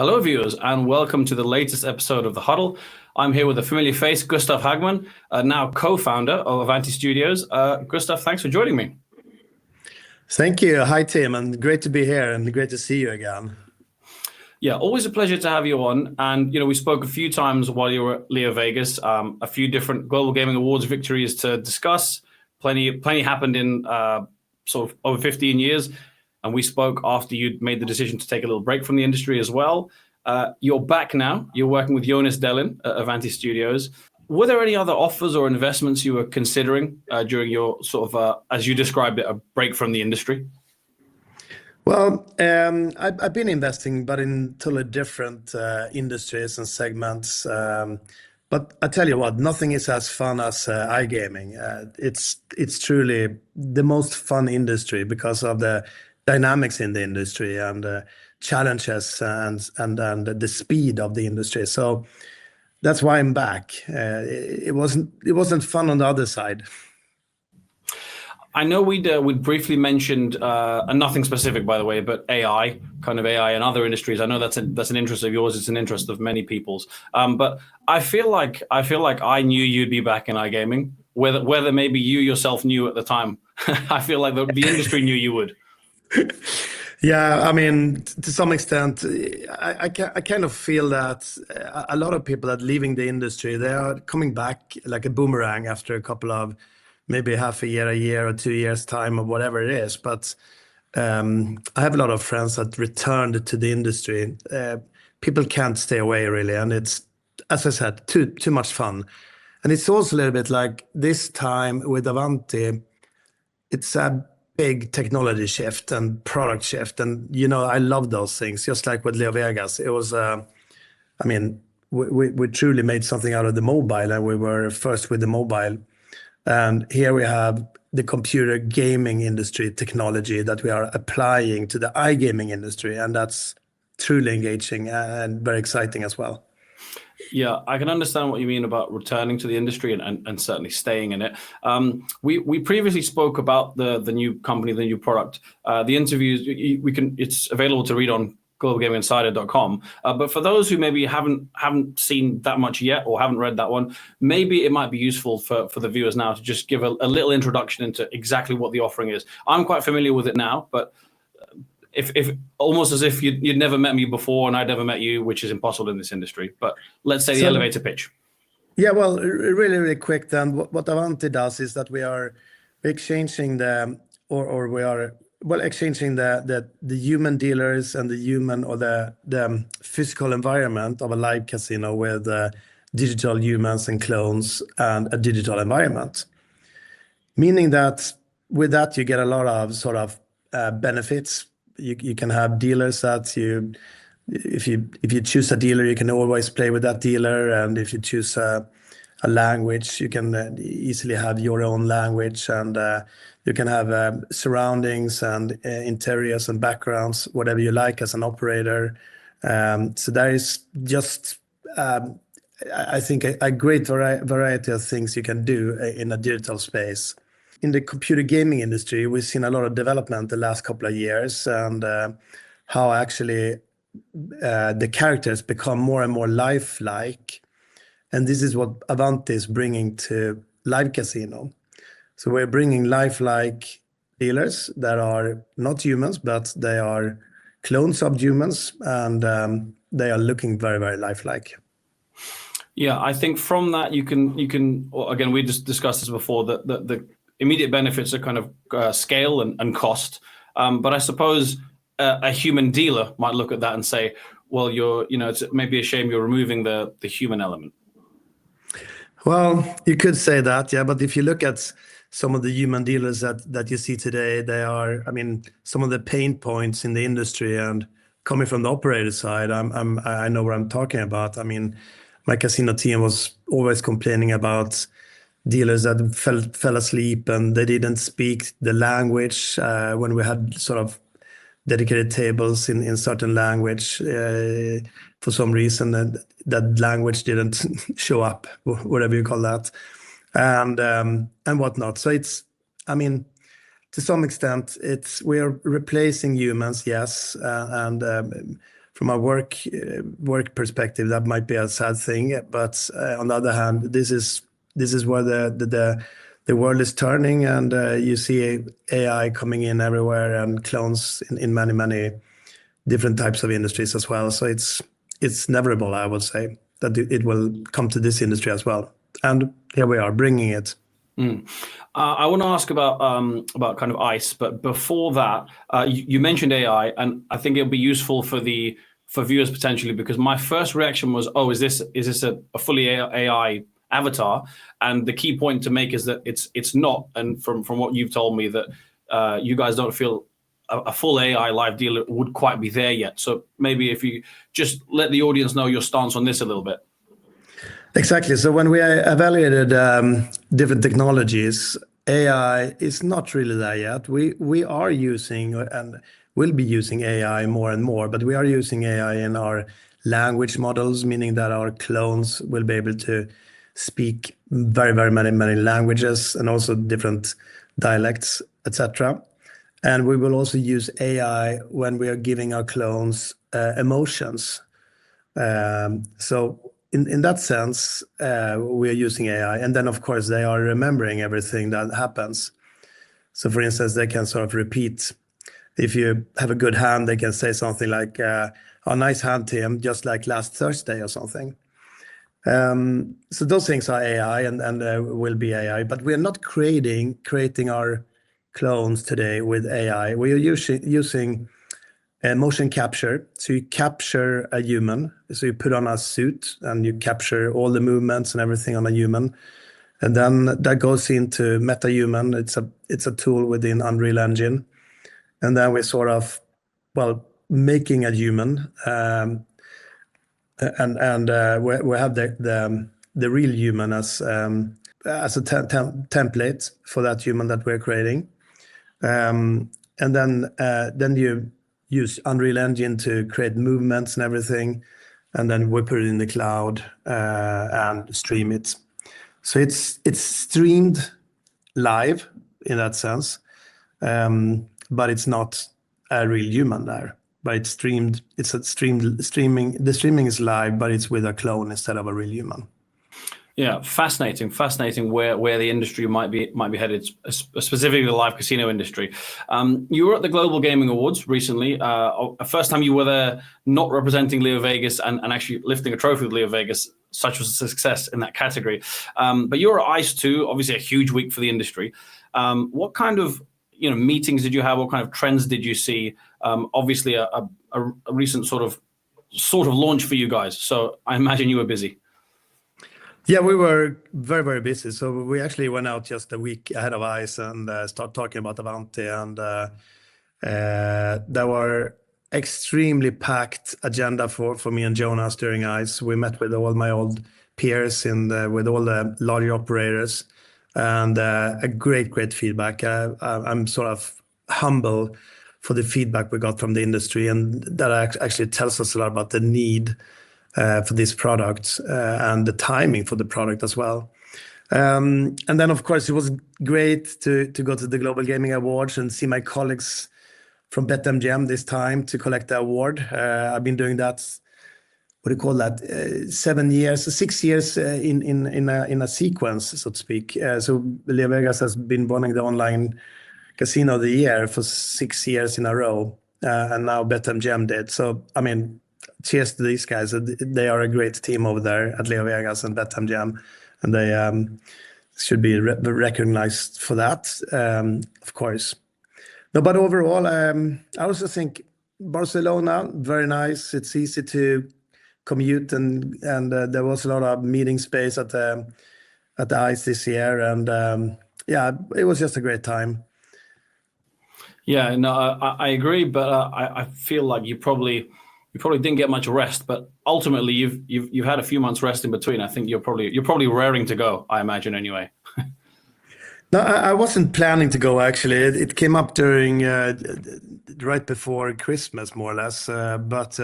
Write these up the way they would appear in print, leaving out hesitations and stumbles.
Hello, viewers, and welcome to the latest episode of The Huddle. I'm here with a familiar face, Gustaf Hagman, now co-founder of Avanti Studios. Gustaf, thanks for joining me. Thank you. Hi, Tim, and great to be here and great to see you again. Yeah, always a pleasure to have you on. And, we spoke a few times while you were at Leo Vegas, a few different Global Gaming Awards victories to discuss. Plenty happened in sort of over 15 years. And we spoke after you'd made the decision to take a little break from the industry as well. You're back now. You're working with Jonas Dellin at Avanti Studios. Were there any other offers or investments you were considering during your sort of, as you described it, a break from the industry? Well, I've been investing, but in totally different industries and segments. But I tell you what, nothing is as fun as iGaming. It's truly the most fun industry because of the dynamics in the industry and challenges and the speed of the industry. So that's why I'm back. It wasn't fun on the other side. I know we'd briefly mentioned, and nothing specific, by the way, but AI and other industries. I know that's an interest of yours. It's an interest of many people's. But I feel like I knew you'd be back in iGaming, whether maybe you yourself knew at the time. I feel like the industry knew you would. Yeah, I mean, to some extent, I kind of feel that a lot of people that leaving the industry, they are coming back like a boomerang after a couple of maybe half a year or 2 years time or whatever it is. But I have a lot of friends that returned to the industry. People can't stay away really, and it's, as I said, too much fun. And it's also a little bit like this time with Avanti, it's a big technology shift and product shift. And, I love those things, just like with Leo Vegas. It was, we truly made something out of the mobile, and we were first with the mobile. And here we have the computer gaming industry technology that we are applying to the iGaming industry. And that's truly engaging and very exciting as well. Yeah, I can understand what you mean about returning to the industry and certainly staying in it. We previously spoke about the new company, the new product. The interviews it's available to read on globalgaminginsider.com. But for those who maybe haven't seen that much yet or haven't read that one, maybe it might be useful for the viewers now to just give a little introduction into exactly what the offering is. I'm quite familiar with it now, but if almost as if you'd never met me before and I'd never met you, which is impossible in this industry. But let's say the elevator pitch. Yeah, well, really quick then. What Avanti does is that we are exchanging exchanging the human dealers and the human or the physical environment of a live casino with digital humans and clones and a digital environment. Meaning that with that you get a lot of sort of benefits. You can have dealers that if you choose a dealer, you can always play with that dealer, and if you choose a language, you can easily have your own language, and you can have surroundings and interiors and backgrounds, whatever you like as an operator. So there is just, I think, a great variety of things you can do in a digital space. In the computer gaming industry, we've seen a lot of development the last couple of years, and how actually the characters become more and more lifelike. And this is what Avanti is bringing to live casino. So we're bringing lifelike dealers that are not humans, but they are clones of humans, and they are looking very, very lifelike. Yeah, I think from that you can again, we just discussed this before, that the immediate benefits are kind of scale and cost. But I suppose a human dealer might look at that and say, well, it's maybe a shame you're removing the human element. Well, you could say that, yeah. But if you look at some of the human dealers that you see today, they are, some of the pain points in the industry, and coming from the operator side, I know what I'm talking about. My casino team was always complaining about dealers that fell asleep and they didn't speak the language when we had sort of dedicated tables in certain language. For some reason that language didn't show up, whatever you call that, and whatnot. So it's, to some extent, we are replacing humans, yes, and from a work perspective, that might be a sad thing. But on the other hand, this is where the world is turning, and you see AI coming in everywhere and clones in many different types of industries as well. So it's inevitable, I would say, that it will come to this industry as well. And here we are bringing it. I want to ask about kind of ICE, but before that, you mentioned AI, and I think it'll be useful for viewers potentially, because my first reaction was, oh, is this a fully AI avatar? And the key point to make is that it's not. And from what you've told me, that you guys don't feel a full AI live dealer would quite be there yet. So maybe if you just let the audience know your stance on this a little bit. Exactly. So when we evaluated different technologies, AI is not really there yet. We are using and will be using AI more and more, but we are using AI in our language models, meaning that our clones will be able to speak very many languages and also different dialects, etc. And we will also use AI when we are giving our clones emotions. So in that sense, we are using AI. And then, of course, they are remembering everything that happens. So, for instance, they can sort of repeat. If you have a good hand, they can say something like, "A nice hand, Tim, just like last Thursday," or something. So those things are AI and will be AI. But we are not creating our clones today with AI. We are using motion capture. So you capture a human. So you put on a suit and you capture all the movements and everything on a human. And then that goes into MetaHuman. It's a tool within Unreal Engine. And then we sort of, making a human. And we have the real human as a template for that human that we're creating. And then you use Unreal Engine to create movements and everything, and then we put it in the cloud and stream it. So it's streamed live in that sense, but it's not a real human there. But it's streamed. Streaming. The streaming is live, but it's with a clone instead of a real human. Yeah, fascinating where the industry might be headed, specifically the live casino industry. You were at the Global Gaming Awards recently. First time you were there, not representing Leo Vegas and actually lifting a trophy with Leo Vegas. Such was a success in that category. But you were at ICE too, obviously a huge week for the industry. What kind of meetings did you have? What kind of trends did you see? Obviously a recent sort of launch for you guys. So I imagine you were busy. Yeah, we were very busy. So we actually went out just a week ahead of ICE and started talking about Avanti. And there were extremely packed agenda for me and Jonas during ICE. We met with all my old peers with all the larger operators, and a great feedback. I'm sort of humble for the feedback we got from the industry, and that actually tells us a lot about the need for this product and the timing for the product as well. And then, of course, it was great to go to the Global Gaming Awards and see my colleagues from BetMGM this time to collect the award. I've been doing that, what do you call that, 6 years in a sequence, so to speak. So Leo Vegas has been winning the online casino of the year for 6 years in a row, and now BetMGM did. So, I mean, cheers to these guys. They are a great team over there at Leo Vegas and BetMGM, and they should be recognized for that, of course. No, but overall, I also think Barcelona, very nice. It's easy to commute, and there was a lot of meeting space at the ICE this year, and yeah, it was just a great time. Yeah, no, I agree, but I feel like you probably didn't get much rest, but ultimately you've had a few months rest in between. I think you're probably raring to go, I imagine anyway. No, I wasn't planning to go actually. It came up during right before Christmas, more or less. But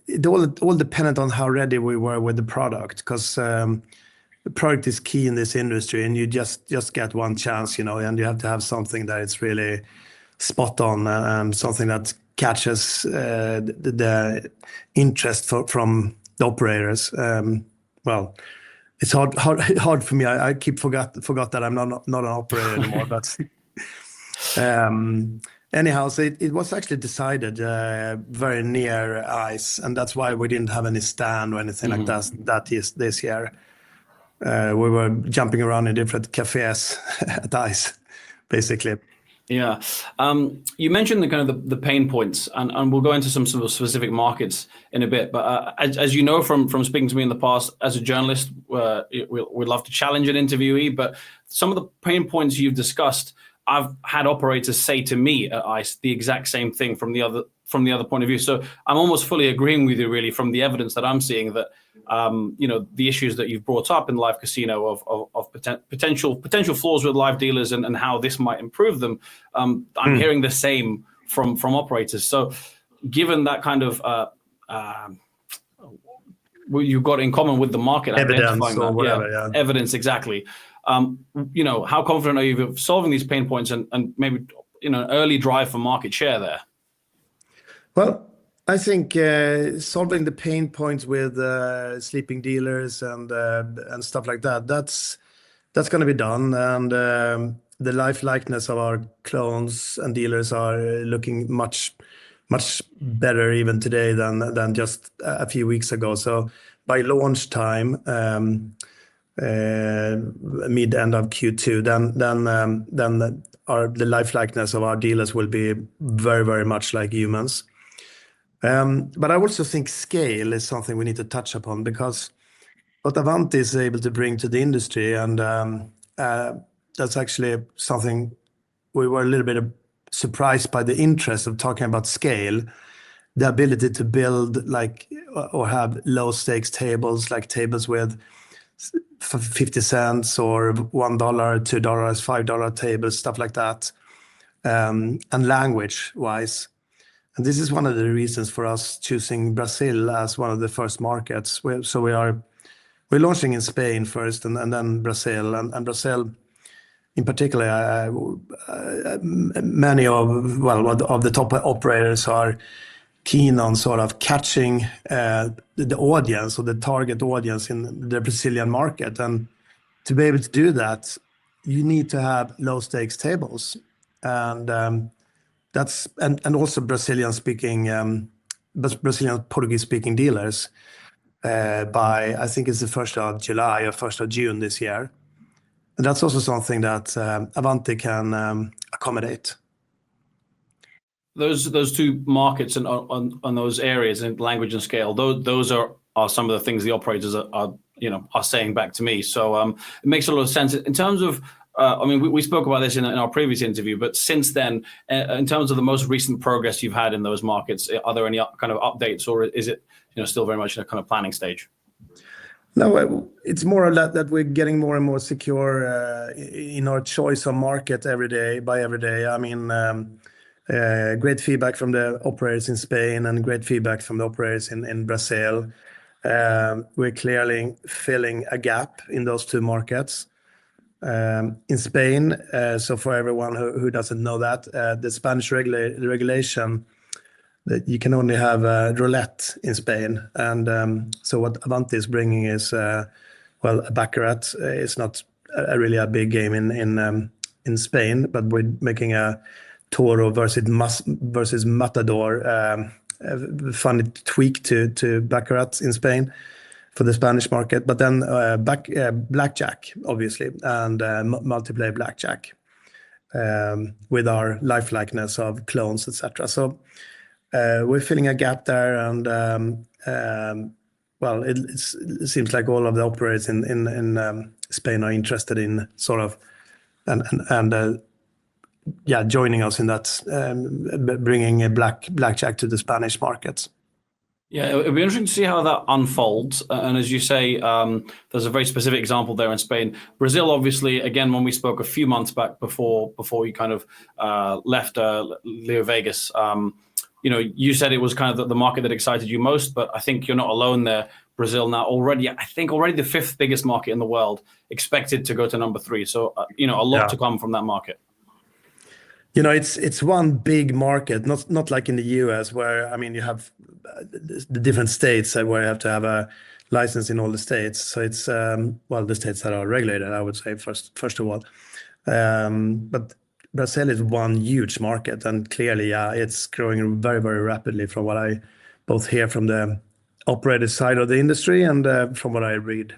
it all depended on how ready we were with the product, because the product is key in this industry, and you just get one chance, and you have to have something that is really spot on and something that catches the interest from the operators. Well, it's hard for me. I keep forgot that I'm not an operator anymore. But anyhow, so it was actually decided very near ice, and that's why we didn't have any stand or anything like that this year. We were jumping around in different cafes at ice, basically. Yeah. You mentioned the kind of the pain points, and we'll go into some sort of specific markets in a bit. But as you know from speaking to me in the past, as a journalist, we'd love to challenge an interviewee. But some of the pain points you've discussed, I've had operators say to me at ICE the exact same thing from the other point of view. So I'm almost fully agreeing with you, really, from the evidence that I'm seeing that the issues that you've brought up in live casino of potential flaws with live dealers and how this might improve them. I'm hearing the same from operators. So given that kind of what you've got in common with the market, evidence or whatever, evidence, exactly. How confident are you of solving these pain points and maybe an early drive for market share there? Well, I think solving the pain points with sleeping dealers and stuff like that's going to be done, and the lifelikeness of our clones and dealers are looking much better even today than just a few weeks ago. So by launch time, mid-end of Q2, then the lifelikeness of our dealers will be very, very much like humans. But I also think scale is something we need to touch upon, because what Avanti is able to bring to the industry, and that's actually something we were a little bit surprised by, the interest of talking about scale, the ability to build or have low stakes tables, like tables with 50 cents or $1, $2, $5 tables, stuff like that, and language wise. And this is one of the reasons for us choosing Brazil as one of the first markets. So we're launching in Spain first, and then Brazil, and Brazil in particular. Many of the top operators are keen on sort of catching the audience or the target audience in the Brazilian market, and to be able to do that, you need to have low stakes tables, and that's and also Brazilian Portuguese speaking dealers by, I think it's the 1st of July or 1st of June this year. And that's also something that Avanti can accommodate. Those two markets and on those areas in language and scale, those are some of the things the operators are saying back to me. So it makes a lot of sense in terms of. We spoke about this in our previous interview, but since then, in terms of the most recent progress you've had in those markets, are there any kind of updates, or is it still very much in a kind of planning stage? No, it's more that we're getting more and more secure in our choice of market every day. I mean, great feedback from the operators in Spain and great feedback from the operators in Brazil. We're clearly filling a gap in those two markets. In Spain, so for everyone who doesn't know that, the Spanish regulation that you can only have roulette in Spain, and so what Avanti is bringing is a baccarat. It's not really a big game in Spain, but we're making a Toro versus Matador, funny tweak to baccarat in Spain for the Spanish market, but then blackjack, obviously, and multiplayer blackjack with our lifelikeness of clones, etc. So we're filling a gap there, and it seems like all of the operators in Spain are interested in sort of and joining us in that, bringing a blackjack to the Spanish markets. Yeah, it'll be interesting to see how that unfolds. And as you say, there's a very specific example there in Spain. Brazil, obviously, again, when we spoke a few months back before you kind of left Leo Vegas, you said it was kind of the market that excited you most, but I think you're not alone there. Brazil now already the fifth biggest market in the world, expected to go to number 3. So, a lot to come from that market. It's one big market, not like in the US where, I mean, you have the different states where you have to have a license in all the states. So it's well, the states that are regulated, I would say first of all. But Brazil is one huge market, and clearly, yeah, it's growing very, very rapidly from what I both hear from the operator side of the industry and from what I read.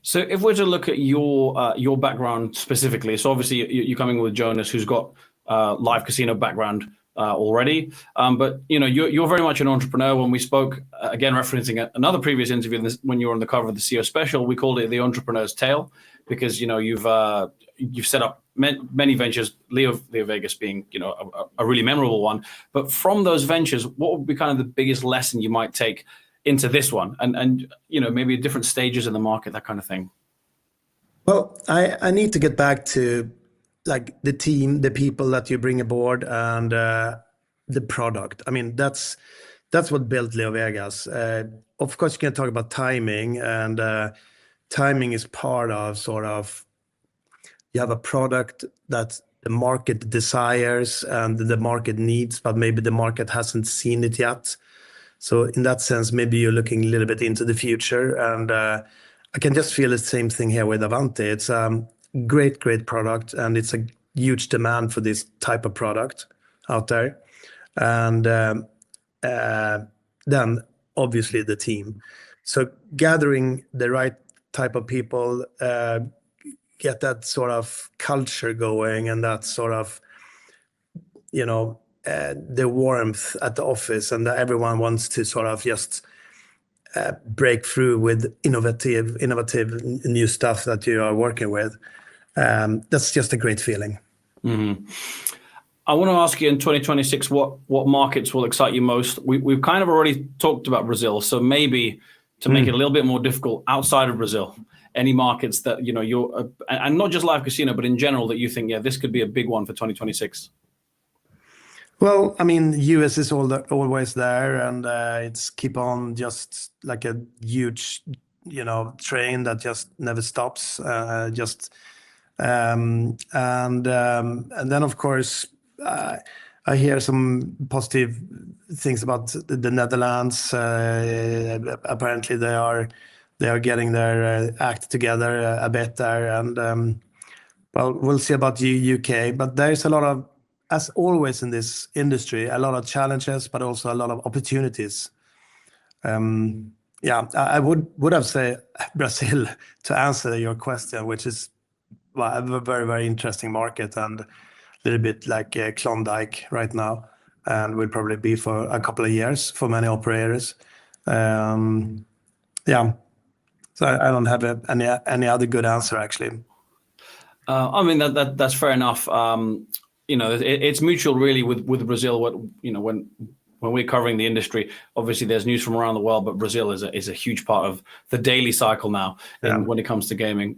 So if we're to look at your background specifically, so obviously you're coming with Jonas, who's got live casino background already, but you're very much an entrepreneur. When we spoke, again referencing another previous interview, when you were on the cover of the CEO special, we called it the entrepreneur's tale because you've set up many ventures, Leo Vegas being a really memorable one. But from those ventures, what would be kind of the biggest lesson you might take into this one, and maybe different stages in the market, that kind of thing? Well, I need to get back to like the team, the people that you bring aboard, and the product. I mean, that's what built Leo Vegas. Of course, you can talk about timing, and timing is part of sort of you have a product that the market desires and the market needs, but maybe the market hasn't seen it yet. So in that sense, maybe you're looking a little bit into the future, and I can just feel the same thing here with Avanti. It's a great, great product, and it's a huge demand for this type of product out there. And then obviously the team. So gathering the right type of people, get that sort of culture going, and that sort of the warmth at the office, and that everyone wants to sort of just break through with innovative new stuff that you are working with. That's just a great feeling. I want to ask you in 2026 what markets will excite you most. We've kind of already talked about Brazil, so maybe to make it a little bit more difficult, outside of Brazil, any markets that you're and not just live casino, but in general, that you think, yeah, this could be a big one for 2026. Well, I mean, US is always there, and it's keep on just like a huge, train that just never stops. And then of course, I hear some positive things about the Netherlands. Apparently, they are getting their act together a bit there, and well, we'll see about UK. But there is a lot of, as always in this industry, a lot of challenges, but also a lot of opportunities. Yeah, I would have said Brazil to answer your question, which is a very, very interesting market and a little bit like Klondike right now, and will probably be for a couple of years for many operators. Yeah, so I don't have any other good answer actually. I mean that's fair enough. It's mutual really with Brazil. When we're covering the industry, obviously there's news from around the world, but Brazil is a huge part of the daily cycle now when it comes to gaming.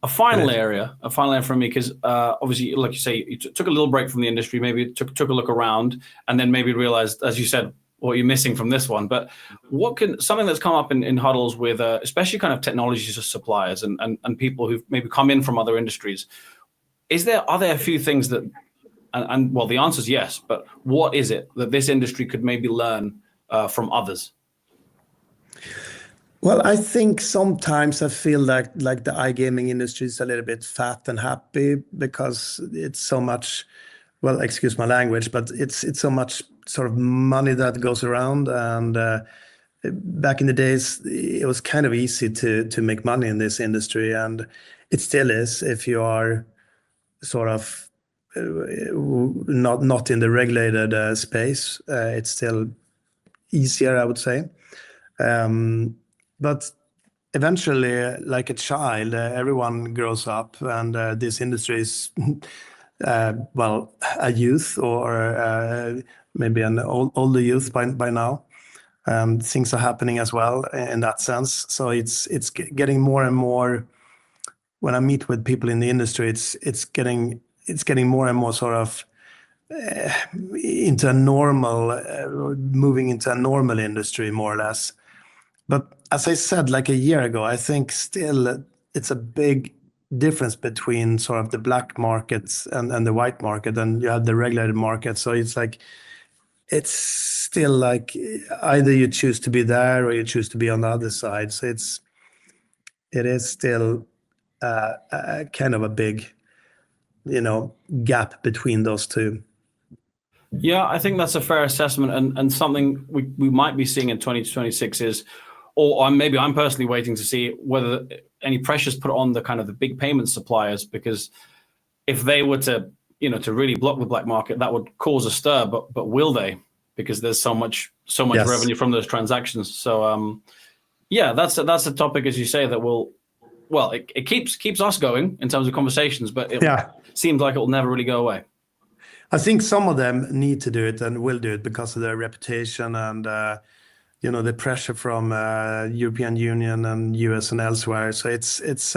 A final area for me, because obviously, like you say, you took a little break from the industry, maybe took a look around, and then maybe realized, as you said, what you're missing from this one. But something that's come up in huddles with especially kind of technology suppliers and people who've maybe come in from other industries. Are there a few things that, and well, the answer is yes, but what is it that this industry could maybe learn from others? Well, I think sometimes I feel like the iGaming industry is a little bit fat and happy because it's so much, well, excuse my language, but it's so much sort of money that goes around. And back in the days, it was kind of easy to make money in this industry, and it still is if you are sort of not in the regulated space. It's still easier, I would say. But eventually, like a child, everyone grows up, and this industry is, well, a youth or maybe an older youth by now. Things are happening as well in that sense. So it's getting more and more. When I meet with people in the industry, it's getting more and more sort of into a normal, moving into a normal industry, more or less. But as I said, like a year ago, I think still it's a big difference between sort of the black markets and the white market, and you have the regulated market. So it's like it's still like either you choose to be there or you choose to be on the other side. So it is still kind of a big, gap between those two. Yeah, I think that's a fair assessment, and something we might be seeing in 2026 is, or maybe I'm personally waiting to see whether any pressures put on the kind of the big payment suppliers, because if they were to to really block the black market, that would cause a stir. But will they? Because there's so much Yes. revenue from those transactions. So yeah, that's a topic, as you say, that it keeps us going in terms of conversations, but it seems like it will never really go away. I think some of them need to do it and will do it because of their reputation and the pressure from European Union and US and elsewhere. So it's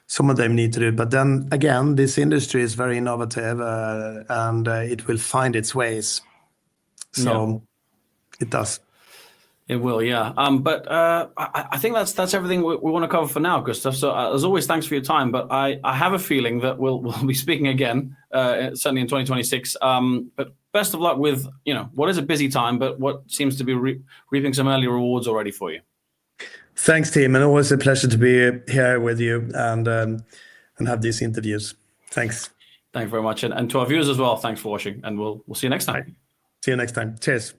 some of them need to do it. But then again, this industry is very innovative and it will find its ways. So it does. It will, yeah. But I think that's everything we want to cover for now, Gustaf. So as always, thanks for your time. But I have a feeling that we'll be speaking again, certainly in 2026. But best of luck with what is a busy time, but what seems to be reaping some early rewards already for you. Thanks, team, and always a pleasure to be here with you and have these interviews. Thanks. Thank you very much, and to our viewers as well. Thanks for watching, and we'll see you next time. See you next time. Cheers.